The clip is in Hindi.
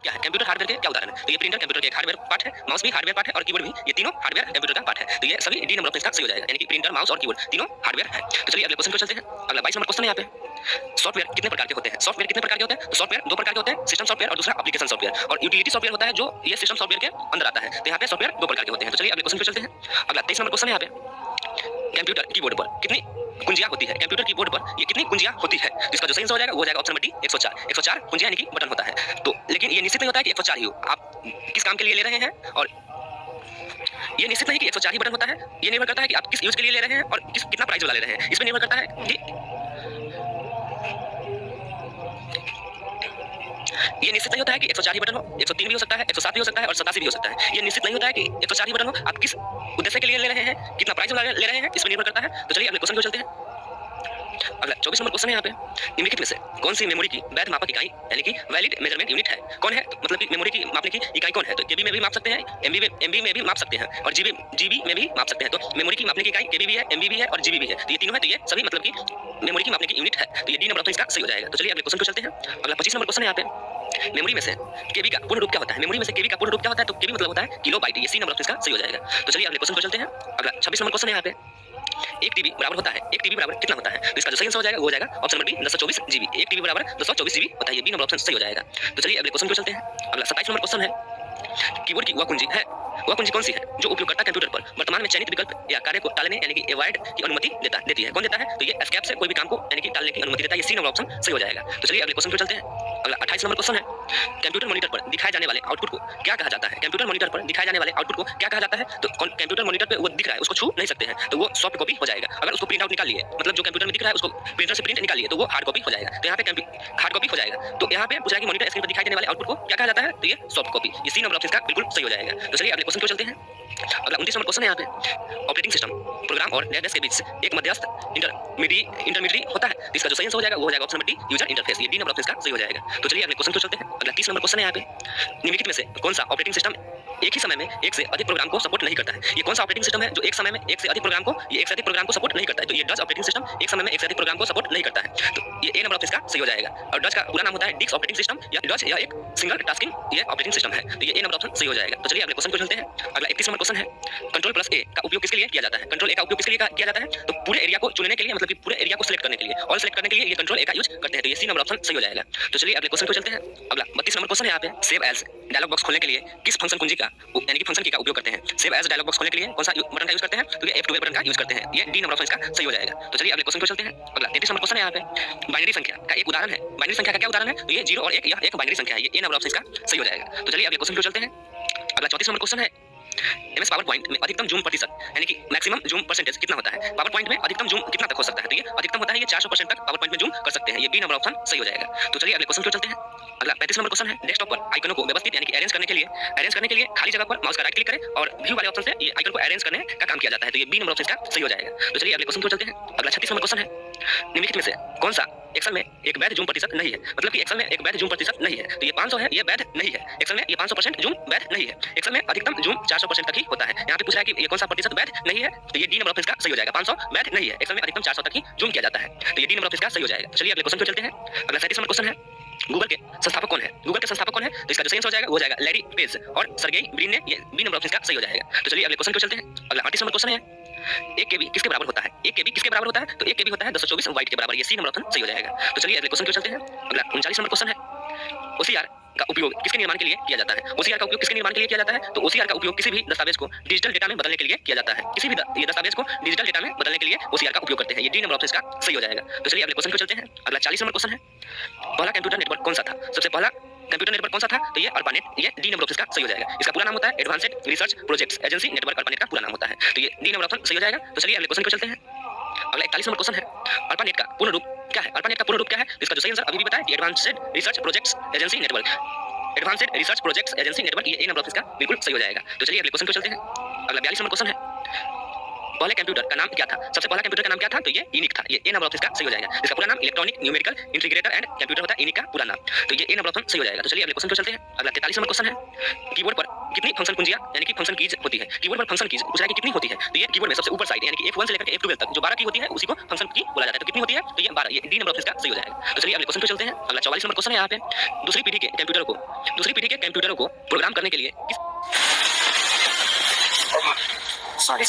क्या है? कंप्यूटर हार्डवेयर के क्या उदाहरण है? तो ये प्रिंटर कंप्यूटर के एक हार्डवेयर पार्ट है, माउस भी हार्डवेयर पार्ट है और कीबोर्ड भी, ये तीनों हार्डवेयर कंप्यूटर का पार्ट है। तो ये सभी डी नंबर ऑफ थिंग्स का सही हो जाएगा, यानी कि प्रिंटर, माउस और कीबोर्ड तीनों हार्डवेयर है। तो चलिए अगले क्वेश्चन को चलते हैं। अगला 22 नंबर क्वेश्चन है यहाँ पे। सॉफ्टवेयर कितने प्रकार के होते हैं? सॉफ्टवेयर कितने प्रकार के होते हैं? तो सॉफ्टवेयर दो प्रकार के होते हैं, सिस्टम सॉफ्टवेयर और दूसरा एप्लीकेशन सॉफ्टवेयर। और यूटिलिटी सॉफ्टवेयर होता है जो ये सिस्टम सॉफ्टवेयर के अंदर आता है। तो यहाँ पे सॉफ्टवेयर दो प्रकार के होते हैं। तो चलिए अगले क्वेश्चन को चलते हैं। अगला 23 नंबर क्वेश्चन है यहाँ पे। कंप्यूटर कीबोर्ड पर कितनी कुंजियां होती है? कंप्यूटर कीबोर्ड पर ये कितनी कुंजियां होती है? इसका जो सही आंसर हो जाएगा वो हो जाएगा ऑप्शन नंबर डी 104। 104 कुंजियां यानी कि बटन होता है। तो लेकिन ये निश्चित नहीं होता है कि 104 ही हो। आप किस काम के लिए ले रहे हैं और ये निश्चित नहीं कि 104 ही बटन होता है। ये निर्भर करता है कि आप किस यूज के लिए ले रहे हैं और कितना प्राइस वाला ले रहे हैं। इसमें निर्भर करता है कि ये निश्चित नहीं होता है कि 104 ही बटन हो, 103 भी हो सकता है, 107 भी हो सकता है और 87 भी हो सकता है। ये निश्चित नहीं होता है कि 104 ही बटन हो। आप किस उद्देश्य के लिए ले रहे हैं, कितना प्राइस वाला ले रहे हैं, इसमें निर्भर करता है। तो चलिए अगले क्वेश्चन को चलते हैं। अगला 24 नंबर क्वेश्चन है यहाँ पे। निम्नलिखित में से कौन सी मेमोरी की वैध मापक इकाई यानी कि वैलिड मेजरमेंट यूनिट है? कौन है? तो मतलब कि मेमोरी की मापने की इकाई कौन है? तो केबी में भी माप सकते हैं, एमबी में भी माप सकते हैं और जीबी में भी माप सकते हैं। तो मेमोरी की मापने की इकाई केबी भी है, एमबी भी है और जीबी भी है। तो ये तीनों है, तो ये सभी मतलब कि मेमोरी की मापने की यूनिट है। तो ये डी नंबर ऑफ इसका सही हो जाएगा। तो चलिए अगले क्वेश्चन को चलते हैं। अगला 25 नंबर क्वेश्चन है यहाँ पे। मेमोरी में से केबी का पूर्ण रूप क्या होता है? मेमोरी में से केबी का पूर्ण रूप क्या होता है? तो केबी मतलब होता है किलोबाइट। ये सी नंबर ऑफ इसका सही हो जाएगा। तो चलिए अगले क्वेश्चन को चलते हैं। अगला 26 नंबर क्वेश्चन है यहाँ पे। 1 टीबी बराबर होता है, 1 टीबी बराबर कितना होता है? तो इसका जो सही आंसर हो जाएगा वो हो जाएगा option number B 224 GB. 1 TB बराबर 224 जीबी होता है। ये बी नंबर ऑप्शन सही हो जाएगा। तो चलिए अगले क्वेश्चन को चलते हैं। अगला 27 नंबर क्वेश्चन है। कीबोर्ड की वह कुंजी है, वह कुंजी कौन सी है जो उपयोगकर्ता कंप्यूटर पर वर्तमान में चयनित विकल्प या कार्य को टालने यानी कि एवॉइड की अनुमति देती है? कौन देता है? तो ये एस्केप से कोई भी काम को यानी कि टालने की अनुमति देता है। ये सी नंबर ऑप्शन सही हो जाएगा। तो चलिए अगले क्वेश्चन को चलते हैं। अगला 28 नंबर क्वेश्चन है। कंप्यूटर मॉनिटर पर दिखाए जाने वाले आउटपुट को क्या कहा जाता है? कंप्यूटर मॉनिटर पर दिखाए जाने वाले आउटपुट को क्या कहा जाता है? तो कंप्यूटर मॉनिटर पे वो दिख रहा है, उसको छू नहीं सकते हैं, तो वो सॉफ्ट कॉपी हो जाएगा। अगर उसको प्रिंट आउट निकाल लिए, मतलब जो कंप्यूटर में दिख रहा है उसको प्रिंटर से प्रिंट निकाल लिए, तो वो हार्ड कॉपी हो जाएगा। तो यहाँ पे हार्ड कॉपी हो जाएगा। तो यहाँ पे पूछा कि मॉनिटर स्क्रीन पर दिखाई देने वाले आउटपुट को क्या कहा जाता है? तो ये सॉफ्ट कॉपी। ये सी नंबर ऑप्शन का बिल्कुल सही हो जाएगा। तो चलिए अगले क्वेश्चन को चलते हैं। अगला 29 नंबर क्वेश्चन है यहाँ पे। ऑपरेटिंग सिस्टम प्रोग्राम और डेटाबेस के बीच एक मध्यस्थ इंटरमीडिएट होता है। इसका जो सही आंसर हो जाएगा वो हो जाएगा option number D user interface. ये डी नंबर ऑप्शन का सही हो जाएगा। तो चलिए अगले क्वेश्चन को चलते हैं। अगला 30 नंबर क्वेश्चन है यहाँ पे। निम्नलिखित में से कौन सा ऑपरेटिंग सिस्टम एक ही समय में एक से अधिक प्रोग्राम को सपोर्ट नहीं करता है? ये कौन सा ऑपरेटिंग सिस्टम है जो एक समय में एक से अधिक प्रोग्राम को सपोर्ट नहीं करता है? तो ये डच ऑपरेटिंग सिस्टम एक समय में एक से अधिक प्रोग्राम को सपोर्ट नहीं करता है। तो ये ए नंबर ऑफ इसका सही हो जाएगा। और डच का पूरा नाम होता है डिक्स ऑपरेटिंग सिस्टम या डच या एक सिंगल टास्किंग ये ऑपरेटिंग सिस्टम है। तो ये ए नंबर ऑप्शन सही हो जाएगा। तो चलिए अगले क्वेश्चन को चलते हैं। अगला 31 नंबर क्वेश्चन है। कंट्रोल प्लस ए का उपयोग किसके लिए किया जाता है? कंट्रोल ए का उपयोग किसके लिए किया जाता है? तो पूरे एरिया को चुनने के लिए, मतलब कि पूरे एरिया को सिलेक्ट करने के लिए और सिलेक्ट करने के लिए ये कंट्रोल ए का यूज करते हैं। तो ये सी नंबर ऑप्शन सही हो जाएगा। तो चलिए अगले क्वेश्चन को चलते हैं। अगला 32 नंबर क्वेश्चन है यहाँ पे। सेव एज डायलॉग बॉक्स खोलने के लिए किस फंक्शन कुंजी का यानी कि फंक्शन की का उपयोग करते हैं? सेव एज डायलॉग बॉक्स खोलने के लिए कौन सा बटन का यूज करते हैं? तो ये F12 बटन का यूज करते हैं। ये डी नंबर ऑप्शन इसका सही हो जाएगा। तो चलिए अगले क्वेश्चन को चलते हैं। अगला 33 नंबर क्वेश्चन है यहाँ पे। बाइनरी संख्या का एक उदाहरण है। बाइनरी संख्या का क्या उदाहरण है? तो ये 0 और 1 यह एक बाइनरी संख्या है। ये ए नंबर ऑप्शन इसका सही हो जाएगा। तो चलिए अगले क्वेश्चन को चलते हैं। अगला 34 नंबर क्वेश्चन है। एमएस पावर पॉइंट में अधिकतम जूम प्रतिशत यानी कि मैक्सिमम जूम परसेंटेज कितना होता है? पावर पॉइंट में अधिकतम जूम कितना तक हो सकता है? तो ये अधिकतम होता है ये 400% तक पावर पॉइंट में जूम कर सकते हैं। ये बी नंबर ऑप्शन सही हो जाएगा। तो चलिए अगले क्वेश्चन को चलते हैं। अगला 35 नंबर क्वेश्चन है। डेस्कटॉप पर आइकनों को व्यवस्थित यानी कि अरेंज करने के लिए खाली जगह पर माउस का राइट क्लिक करें और व्यू वाले ऑप्शन से ये आइकन को अरेंज करने का काम किया जाता है। तो ये बी नंबर ऑप्शन का सही हो जाएगा। तो चलिए अगले क्वेश्चन को चलते हैं। अगला 36 नंबर क्वेश्चन है। निम्नलिखित में से कौन सा एक्सेल में एक वैध जूम प्रतिशत नहीं है? मतलब कि एक्सेल में एक वैध जूम प्रतिशत नहीं है। तो ये 500 है, ये वैध नहीं है। एक्सेल में ये 500% जूम वैध नहीं है। एक्सेल में अधिकतम जूम 400% तक ही होता है। यहाँ पे पूछ रहा है कि ये कौन सा प्रतिशत वैध नहीं है? तो ये डी नंबर ऑप्शन का सही हो जाएगा। 500 वैध नहीं है। एक्सेल में अधिकतम 400 तक ही जूम किया जाता है। तो ये डी नंबर ऑप्शन का सही हो जाएगा। चलिए अगले क्वेश्चन को चलते हैं। अगला 37 नंबर क्वेश्चन है। गूगल के संस्थापक कौन है? गूगल के संस्थापक कौन है? तो इसका जो सही आंसर हो जाएगा वो हो जाएगा लैरी पेज और सर्गेई ब्रिन ने। ये बी नंबर ऑप्शन का सही हो जाएगा। तो चलिए अगले क्वेश्चन को चलते हैं। अगला 38 नंबर क्वेश्चन है। 1 केबी किसके बराबर होता है? 1 केबी किसके बराबर होता है? तो 1 केबी होता है 224 बाइट के बराबर। ये सी नंबर ऑप्शन सही हो जाएगा। तो चलिए अगले क्वेश्चन को चलते हैं। अगला 39 नंबर क्वेश्चन है। ओसीआर का उपयोग किसके निर्माण के लिए किया जाता है? ओसीआर का उपयोग किसके निर्माण के लिए किया जाता है? तो ओसीआर का उपयोग किसी भी दस्तावेज को डिजिटल डेटा में बदलने के लिए किया जाता है। किसी भी ये दस्तावेज को डिजिटल डेटा में बदलने के लिए ओसीआर का उपयोग करते हैं। ये डी नंबर ऑप्शन का सही हो जाएगा। तो चलिए अगले क्वेश्चन को चलते हैं। अगला 40 नंबर क्वेश्चन है। पहला कंप्यूटर नेटवर्क कौन सा था? सबसे पहला कंप्यूटर नेटवर्क कौन सा था? तो ये अर्पानेट। ये डी नंबर ऑप्शन का सही हो जाएगा। इसका पूरा नाम होता है advanced research projects agency network. ARPANET का पूरा नाम होता है। तो ये डी नंबर ऑप्शन सही हो जाएगा। तो चलिए अगले क्वेश्चन को चलते हैं। अगला 41 नंबर क्वेश्चन है। अर्पानेट का पूर्ण रूप क्या है? अर्पानेट का पूर्ण रूप क्या है? तो इसका जो सही आंसर अभी भी बताया कि advanced research projects agency network. Advanced research projects agency network. ये ए नंबर ऑप्शन का बिल्कुल सही हो जाएगा। तो चलिए अगले क्वेश्चन को चलते हैं। अगला 42 नंबर क्वेश्चन है। पहले कंप्यूटर का नाम क्या था? सबसे पहला कंप्यूटर का नाम क्या था? तो ये ईनिक था। ये ए नंबर ऑप्शन इसका सही हो जाएगा। इसका पूरा नाम electronic numerical integrator and computer होता है, ईनिक का पूरा नाम। तो ये ए नंबर ऑप्शन सही हो जाएगा। तो चलिए अगले क्वेश्चन पे चलते हैं। अगला 43 नंबर क्वेश्चन है, कीबोर्ड पर कितनी फंक्शन कुंजियां यानी कि फंक्शन कीज होती है? कीबोर्ड पर फंक्शन कीज पूछ रहा है कि कितनी होती है? तो ये कीबोर्ड में सबसे ऊपर साइड यानी कि F1 से लेकर के F12 तक जो 12 की होती है उसी को फंक्शन की बोला जाता है। तो कितनी होती है? तो ये 12। ये डी नंबर ऑप्शन इसका सही हो जाएगा। तो चलिए अगले क्वेश्चन पे चलते हैं। अगला 44 नंबर क्वेश्चन है यहाँ पे, दूसरी पीढ़ी के कंप्यूटरों को प्रोग्राम करने के लिए किस Sorry.